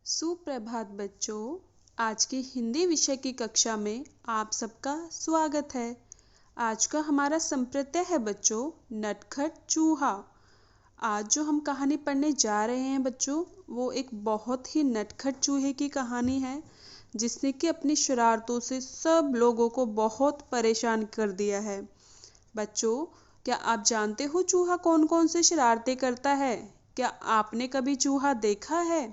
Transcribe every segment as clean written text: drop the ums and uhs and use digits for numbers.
सुप्रभात बच्चों। आज की हिंदी विषय की कक्षा में आप सबका स्वागत है। आज का हमारा संप्रत्यय है बच्चों नटखट चूहा। आज जो हम कहानी पढ़ने जा रहे हैं बच्चों, वो एक बहुत ही नटखट चूहे की कहानी है जिसने कि अपनी शरारतों से सब लोगों को बहुत परेशान कर दिया है। बच्चों, क्या आप जानते हो चूहा कौन कौन से शरारतें करता है? क्या आपने कभी चूहा देखा है?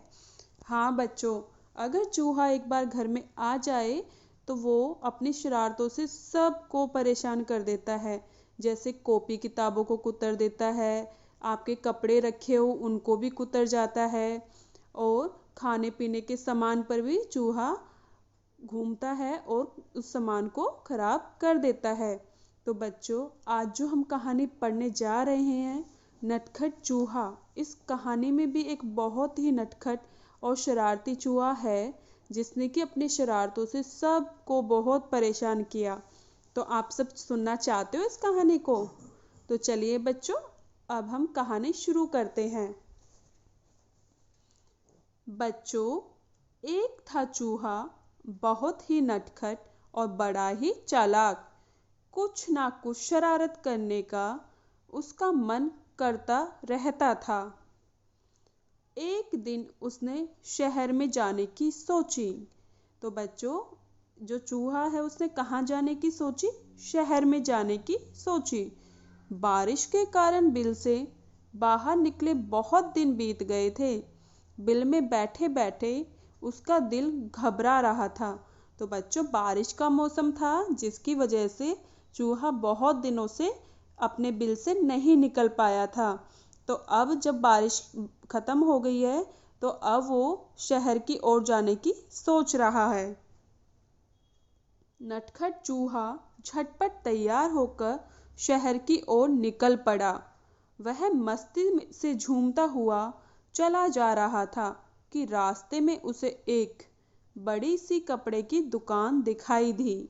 हाँ बच्चों, अगर चूहा एक बार घर में आ जाए तो वो अपनी शरारतों से सबको परेशान कर देता है। जैसे कॉपी किताबों को कुतर देता है, आपके कपड़े रखे हो उनको भी कुतर जाता है, और खाने पीने के सामान पर भी चूहा घूमता है और उस सामान को खराब कर देता है। तो बच्चों, आज जो हम कहानी पढ़ने जा रहे हैं नटखट चूहा, इस कहानी में भी एक बहुत ही नटखट और शरारती चूहा है जिसने कि अपनी शरारतों से सबको बहुत परेशान किया। तो आप सब सुनना चाहते हो इस कहानी को? तो चलिए बच्चों, अब हम कहानी शुरू करते हैं। बच्चों, एक था चूहा, बहुत ही नटखट और बड़ा ही चालाक। कुछ ना कुछ शरारत करने का उसका मन करता रहता था। एक दिन उसने शहर में जाने की सोची। तो बच्चों, जो चूहा है उसने कहाँ जाने की सोची? शहर में जाने की सोची। बारिश के कारण बिल से बाहर निकले बहुत दिन बीत गए थे। बिल में बैठे बैठे उसका दिल घबरा रहा था। तो बच्चों, बारिश का मौसम था जिसकी वजह से चूहा बहुत दिनों से अपने बिल से नहीं निकल पाया था। तो अब जब बारिश खत्म हो गई है तो अब वो शहर की ओर जाने की सोच रहा है। नटखट चूहा झटपट तैयार होकर शहर की ओर निकल पड़ा। वह मस्ती से झूमता हुआ चला जा रहा था कि रास्ते में उसे एक बड़ी सी कपड़े की दुकान दिखाई दी।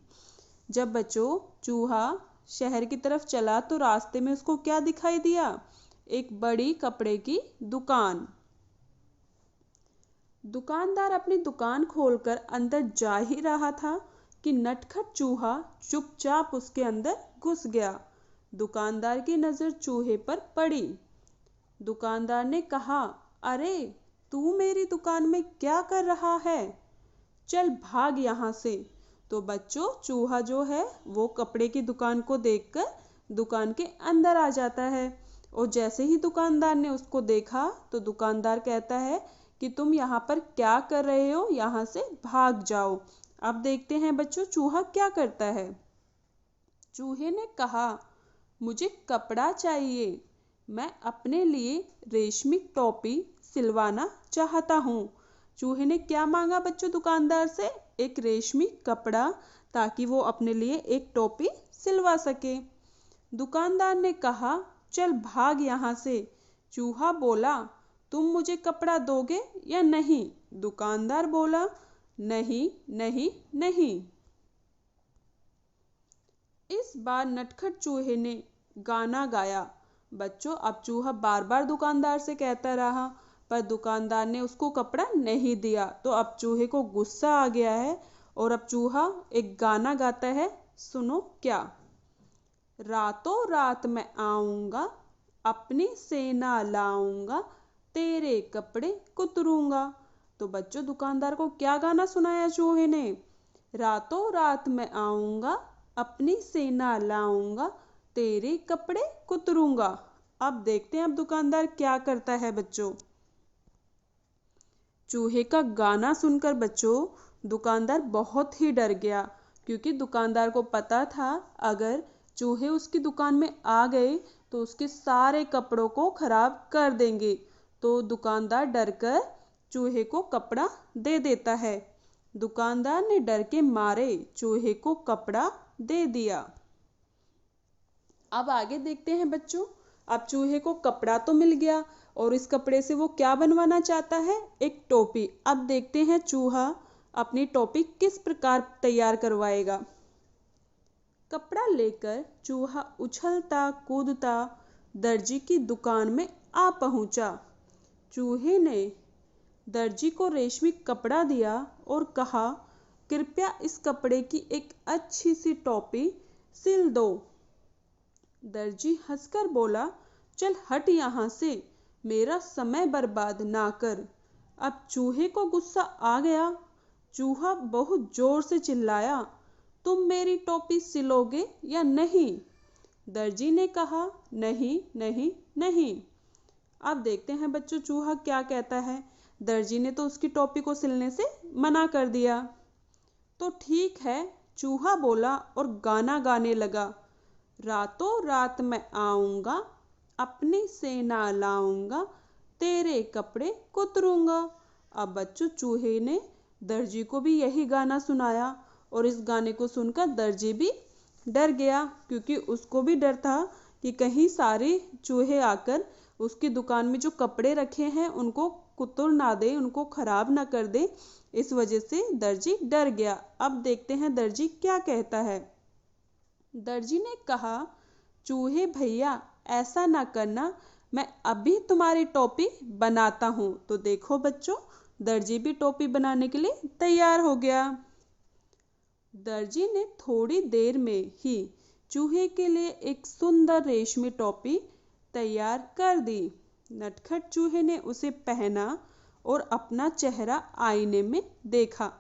जब बच्चों चूहा शहर की तरफ चला तो रास्ते में उसको क्या दिखाई दिया? एक बड़ी कपड़े की दुकान। दुकानदार अपनी दुकान खोलकर अंदर जा ही रहा था कि नटखट चूहा चुपचाप उसके अंदर घुस गया। दुकानदार की नजर चूहे पर पड़ी। दुकानदार ने कहा, अरे तू मेरी दुकान में क्या कर रहा है? चल भाग यहाँ से। तो बच्चों, चूहा जो है वो कपड़े की दुकान को देखकर दुकान के अंदर आ जाता है, और जैसे ही दुकानदार ने उसको देखा तो दुकानदार कहता है कि तुम यहाँ पर क्या कर रहे हो, यहाँ से भाग जाओ। अब देखते हैं बच्चों चूहा क्या करता है। चूहे ने कहा, मुझे कपड़ा चाहिए, मैं अपने लिए रेशमी टोपी सिलवाना चाहता हूँ। चूहे ने क्या मांगा बच्चों दुकानदार से? एक रेशमी कपड़ा, ताकि वो अपने लिए एक टोपी सिलवा सके। दुकानदार ने कहा, चल भाग यहाँ से। चूहा बोला, तुम मुझे कपड़ा दोगे या नहीं? दुकानदार बोला, नहीं नहीं नहीं। इस बार नटखट चूहे ने गाना गाया। बच्चों, अब चूहा बार बार दुकानदार से कहता रहा, पर दुकानदार ने उसको कपड़ा नहीं दिया। तो अब चूहे को गुस्सा आ गया है और अब चूहा एक गाना गाता है। सुनो क्या। रातों रात मैं आऊंगा, अपनी सेना लाऊंगा, तेरे कपड़े कुतरूंगा। तो बच्चों, दुकानदार को क्या गाना सुनाया चूहे ने? रातों रात मैं आऊंगा, अपनी सेना लाऊंगा, तेरे कपड़े कुतरूंगा। अब देखते हैं अब दुकानदार क्या करता है बच्चों। चूहे का गाना सुनकर बच्चों दुकानदार बहुत ही डर गया, क्योंकि दुकानदार को पता था अगर चूहे उसकी दुकान में आ गए तो उसके सारे कपड़ों को खराब कर देंगे। तो दुकानदार डरकर चूहे को कपड़ा दे देता है। दुकानदार ने डर के मारे चूहे को कपड़ा दे दिया। अब आगे देखते हैं बच्चों। अब चूहे को कपड़ा तो मिल गया और इस कपड़े से वो क्या बनवाना चाहता है? एक टोपी। अब देखते हैं चूहा अपनी टोपी किस प्रकार तैयार करवाएगा। कपड़ा लेकर चूहा उछलता कूदता दर्जी की दुकान में आ पहुंचा। चूहे ने दर्जी को रेशमी कपड़ा दिया और कहा, कृपया इस कपड़े की एक अच्छी सी टोपी सिल दो। दर्जी हंसकर बोला, चल हट यहाँ से, मेरा समय बर्बाद ना कर। अब चूहे को गुस्सा आ गया। चूहा बहुत जोर से चिल्लाया, तुम मेरी टोपी सिलोगे या नहीं? दर्जी ने कहा, नहीं नहीं नहीं। अब देखते हैं बच्चों चूहा क्या कहता है। दर्जी ने तो उसकी टोपी को सिलने से मना कर दिया। तो ठीक है, चूहा बोला और गाना गाने लगा, रातों रात मैं आऊंगा, अपनी सेना लाऊंगा, तेरे कपड़े कुतरूंगा। अब बच्चों चूहे ने दर्जी को भी यही गाना सुनाया और इस गाने को सुनकर दर्जी भी डर गया, क्योंकि उसको भी डर था कि कहीं सारे चूहे आकर उसकी दुकान में जो कपड़े रखे हैं उनको कुतर ना दे, उनको खराब ना कर दे। इस वजह से दर्जी डर गया। अब देखते हैं दर्जी क्या कहता है। दर्जी ने कहा, चूहे भैया ऐसा ना करना, मैं अभी तुम्हारी टोपी बनाता हूँ। तो देखो बच्चों, दर्जी भी टोपी बनाने के लिए तैयार हो गया। दर्जी ने थोड़ी देर में ही चूहे के लिए एक सुंदर रेशमी टोपी तैयार कर दी। नटखट चूहे ने उसे पहना और अपना चेहरा आईने में देखा।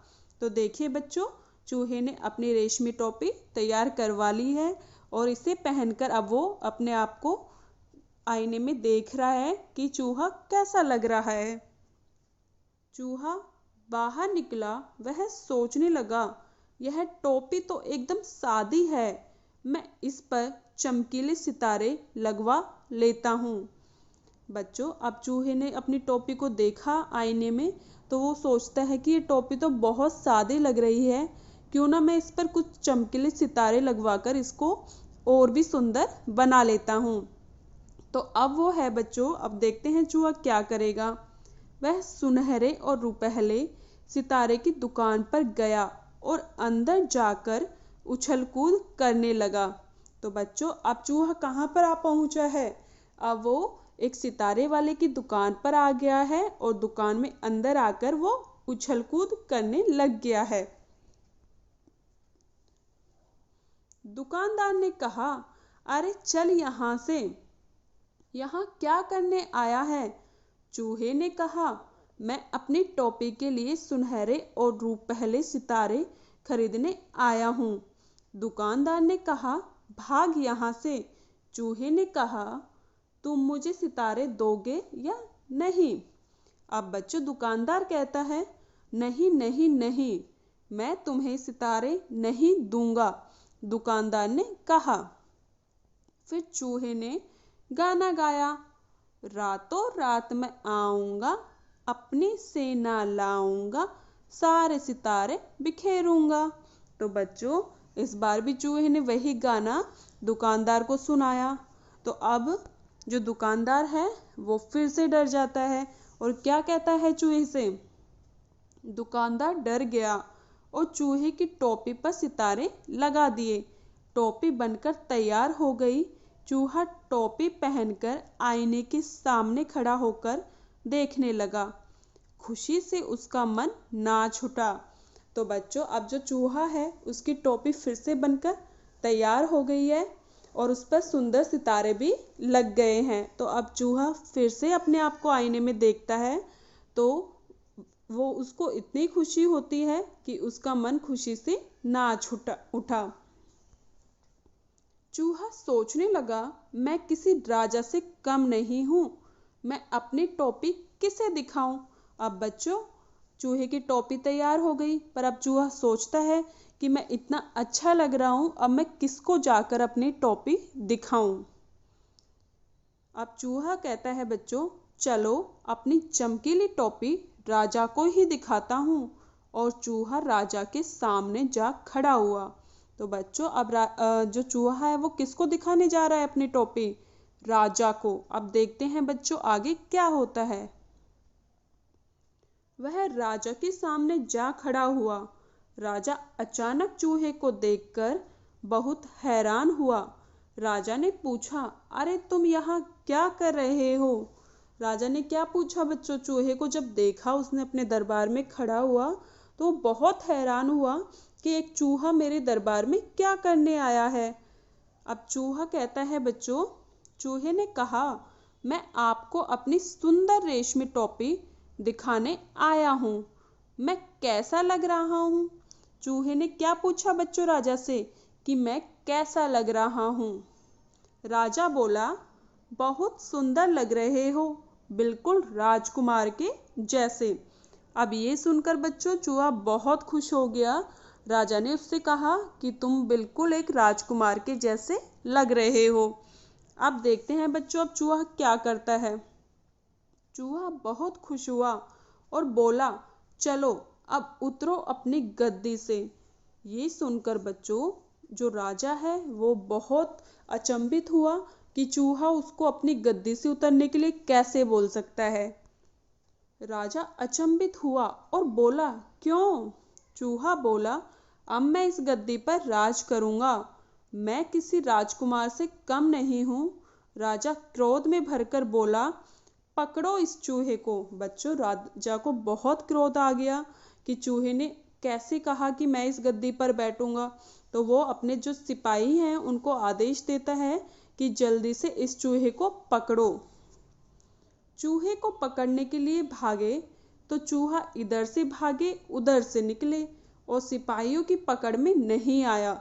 तो देखिए बच्चों, चूहे ने अपनी रेशमी टोपी तैयार करवा ली है और इसे पहनकर अब वो अपने आप को आईने में देख रहा है कि चूहा कैसा लग रहा है। चूहा बाहर निकला। वह सोचने लगा, यह टोपी तो एकदम सादी है, मैं इस पर चमकीले सितारे लगवा लेता हूँ। बच्चों, अब चूहे ने अपनी टोपी को देखा आईने में तो वो सोचता है कि ये टोपी तो बहुत सादी लग रही है, क्यों ना मैं इस पर कुछ चमकीले सितारे लगवाकर इसको और भी सुंदर बना लेता हूँ। तो अब वो है बच्चों, अब देखते हैं चूहा क्या करेगा। वह सुनहरे और रुपहले सितारे की दुकान पर गया और अंदर जाकर उछल कूद करने लगा। तो बच्चों, अब चूहा कहाँ पर आ पहुंचा है? अब वो एक सितारे वाले की दुकान पर आ गया है और दुकान में अंदर आकर वो उछल कूद करने लग गया है। दुकानदार ने कहा, अरे चल यहाँ से, यहाँ क्या करने आया है? चूहे ने कहा, मैं अपनी टोपी के लिए सुनहरे और रूपहले सितारे खरीदने आया हूँ। दुकानदार ने कहा, भाग यहाँ से। चूहे ने कहा, तुम मुझे सितारे दोगे या नहीं? अब बच्चों दुकानदार कहता है, नहीं नहीं नहीं, मैं तुम्हें सितारे नहीं दूंगा, दुकानदार ने कहा। फिर चूहे ने गाना गाया, रातों रात मैं आऊंगा, अपनी सेना लाऊंगा, सारे सितारे बिखेरूंगा। तो बच्चों, इस बार भी चूहे ने वही गाना दुकानदार को सुनाया। तो अब जो दुकानदार है वो फिर से डर जाता है और क्या कहता है चूहे से? दुकानदार डर गया और चूहे की टोपी पर सितारे लगा दिए। टोपी बनकर तैयार हो गई। चूहा टोपी पहनकर आईने के सामने खड़ा होकर देखने लगा। खुशी से उसका मन नाच उठा। तो बच्चों, अब जो चूहा है उसकी टोपी फिर से बनकर तैयार हो गई है और उस पर सुंदर सितारे भी लग गए हैं। तो अब चूहा फिर से अपने आप को आईने में देखता है तो वो उसको इतनी खुशी होती है कि उसका मन खुशी से नाच उठा। चूहा सोचने लगा, मैं किसी राजा से कम नहीं हूँ, मैं अपनी टोपी किसे दिखाऊं? अब बच्चों, चूहे की टोपी तैयार हो गई, पर अब चूहा सोचता है कि मैं इतना अच्छा लग रहा हूँ, अब मैं किसको जाकर अपनी टोपी दिखाऊं? अब चूहा कहता है बच्चों, चलो अपनी चमकीली टोपी राजा को ही दिखाता हूँ। और चूहा राजा के सामने जा खड़ा हुआ। तो बच्चों, अब जो चूहा है वो किसको दिखाने जा रहा है अपनी टोपी? राजा को। अब देखते हैं बच्चों आगे क्या होता है। वह राजा के सामने जा खड़ा हुआ। राजा अचानक चूहे को देखकर बहुत हैरान हुआ। राजा ने पूछा, अरे तुम यहाँ क्या कर रहे हो? राजा ने क्या पूछा बच्चों? चूहे को जब देखा उसने अपने दरबार में खड़ा हुआ तो वो बहुत हैरान हुआ कि एक चूहा मेरे दरबार में क्या करने आया है। अब चूहा कहता है बच्चों, चूहे ने कहा, मैं आपको अपनी सुंदर रेशमी टोपी दिखाने आया हूँ। मैं कैसा लग रहा हूँ? चूहे ने क्या पूछा बच्चों राजा से कि मैं कैसा लग रहा हूँ? राजा बोला, बहुत सुंदर लग रहे हो, बिल्कुल राजकुमार के जैसे। अब ये सुनकर बच्चों चूहा बहुत खुश हो गया। राजा ने उससे कहा कि तुम बिल्कुल एक राजकुमार के जैसे लग रहे हो। अब देखते हैं बच्चों अब चूहा क्या करता है। चूहा बहुत खुश हुआ और बोला, चलो अब उतरो अपनी गद्दी से। ये सुनकर बच्चों जो राजा है वो बहुत अचंभित हुआ कि चूहा उसको अपनी गद्दी से उतरने के लिए कैसे बोल सकता है। राजा अचंभित हुआ और बोला, क्यों? चूहा बोला, अब मैं इस गद्दी पर राज करूंगा। मैं किसी राजकुमार से कम नहीं हूँ। राजा क्रोध में भरकर बोला, पकड़ो इस चूहे को। बच्चों राजा को बहुत क्रोध आ गया कि चूहे ने कैसे कहा कि मैं इस गद्दी पर बैठूंगा। तो वो अपने जो सिपाही हैं उनको आदेश देता है कि जल्दी से इस चूहे को पकड़ो। चूहे को पकड़ने के लिए भागे तो चूहा इधर से भागे उधर से निकले और सिपाहियों की पकड़ में नहीं आया।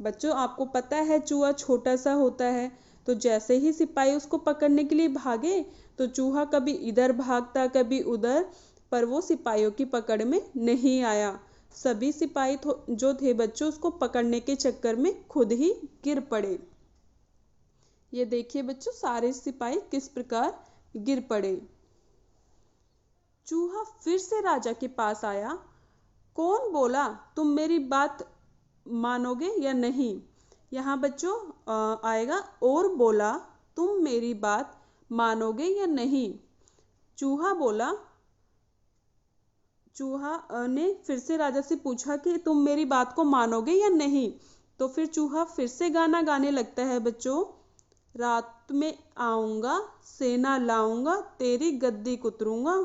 बच्चों आपको पता है चूहा छोटा सा होता है, तो जैसे ही सिपाही उसको पकड़ने के लिए भागे तो चूहा कभी इधर भागता कभी उधर, पर वो सिपाहियों की पकड़ में नहीं आया। सभी सिपाही जो थे बच्चों उसको पकड़ने के चक्कर में खुद ही गिर पड़े। ये देखिए बच्चों सारे सिपाही किस प्रकार गिर पड़े। चूहा फिर से राजा के पास आया। कौन बोला तुम मेरी बात मानोगे या नहीं? यहाँ बच्चों आएगा और बोला, तुम मेरी बात मानोगे या नहीं? चूहा बोला, चूहा ने फिर से राजा से पूछा कि तुम मेरी बात को मानोगे या नहीं? तो फिर चूहा फिर से गाना गाने लगता है बच्चों, रात में आऊंगा सेना लाऊंगा तेरी गद्दी कुतरूंगा।